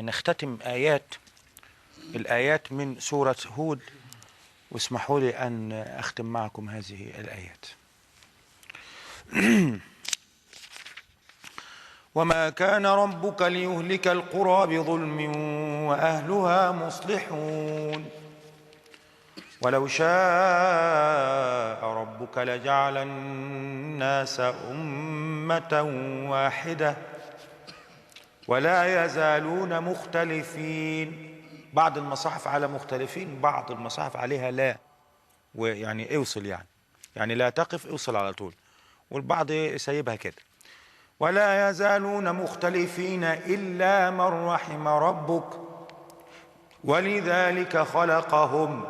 نختتم الآيات من سورة هود، واسمحوا لي أن أختم معكم هذه الآيات. وما كان ربك ليهلك القرى بظلم وأهلها مصلحون ولو شاء ربك لجعل الناس أمة واحدة ولا يزالون مختلفين. بعض المصاحف على مختلفين، بعض المصاحف عليها لا، ويعني اوصل يعني لا تقف، اوصل على طول، والبعض سايبها كده. ولا يزالون مختلفين إلا من رحم ربك ولذلك خلقهم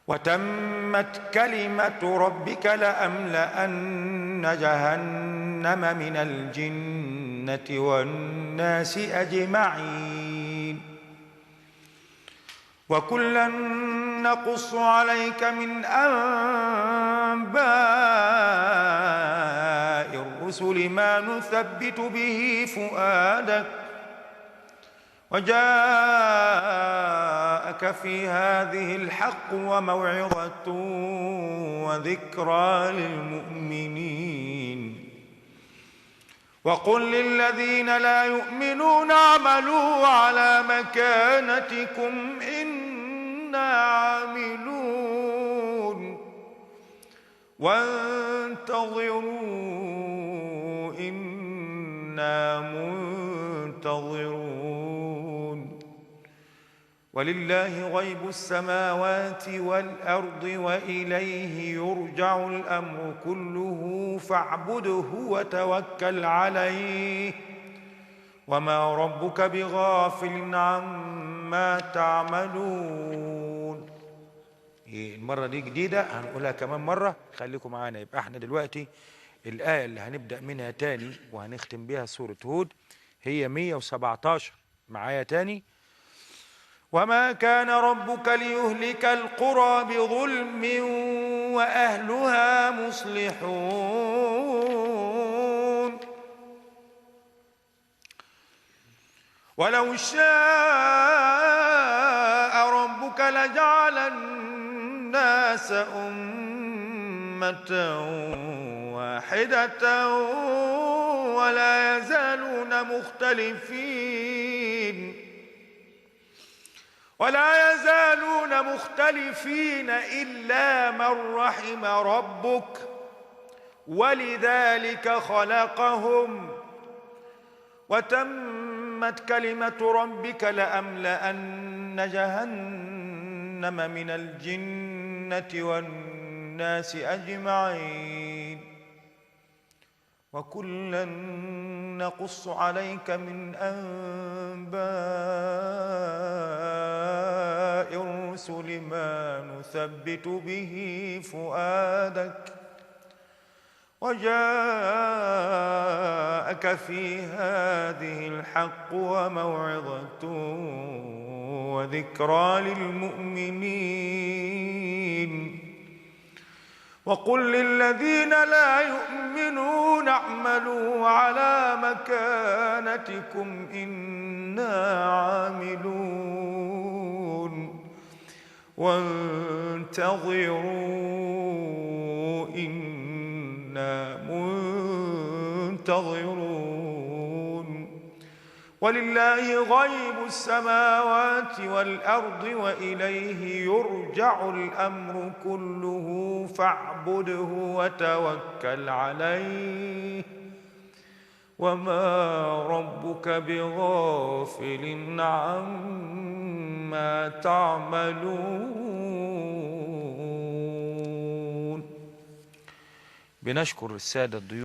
وتمت كلمة ربك لأملأن جهنم من الجنة والناس أجمعين وكلا نقص عليك من أنباء الرسل ما نثبت به فؤادك وجاءك في هذه الحق وموعظة وذكرى للمؤمنين وقل للذين لا يؤمنون اعملوا على مكانتكم إنا عاملون وانتظروا إنا منتظرون ولله غيب السماوات والأرض وإليه يرجع الأمر كله فاعبده وتوكل عليه وما ربك بغافل عما تعملون. المرة دي جديدة، هنقولها كمان مرة، خليكم معانا. يبقى احنا دلوقتي الآية اللي هنبدأ منها تاني وهنختم بها سورة هود هي 117. معايا تاني. وما كان ربك ليهلك القرى بظلم وأهلها مصلحون ولو شاء ربك لجعل الناس أمة واحدة ولا يزالون مختلفين إلا من رحم ربك ولذلك خلقهم وتمت كلمة ربك لأملأن جهنم من الجنة والناس أجمعين وكلا نقص عليك من أنباء الرسل ما نثبت به فؤادك وجاءك في هذه الحق وموعظة وذكرى للمؤمنين وقل للذين لا يؤمنون اعملوا على مكانتكم إنا عاملون وانتظروا إنا منتظرون ولله غيب السماوات والأرض وإليه يرجع الأمر كله فاعبده وتوكل عليه وما ربك بغافل عما تعملون. بنشكر السادة الضيوف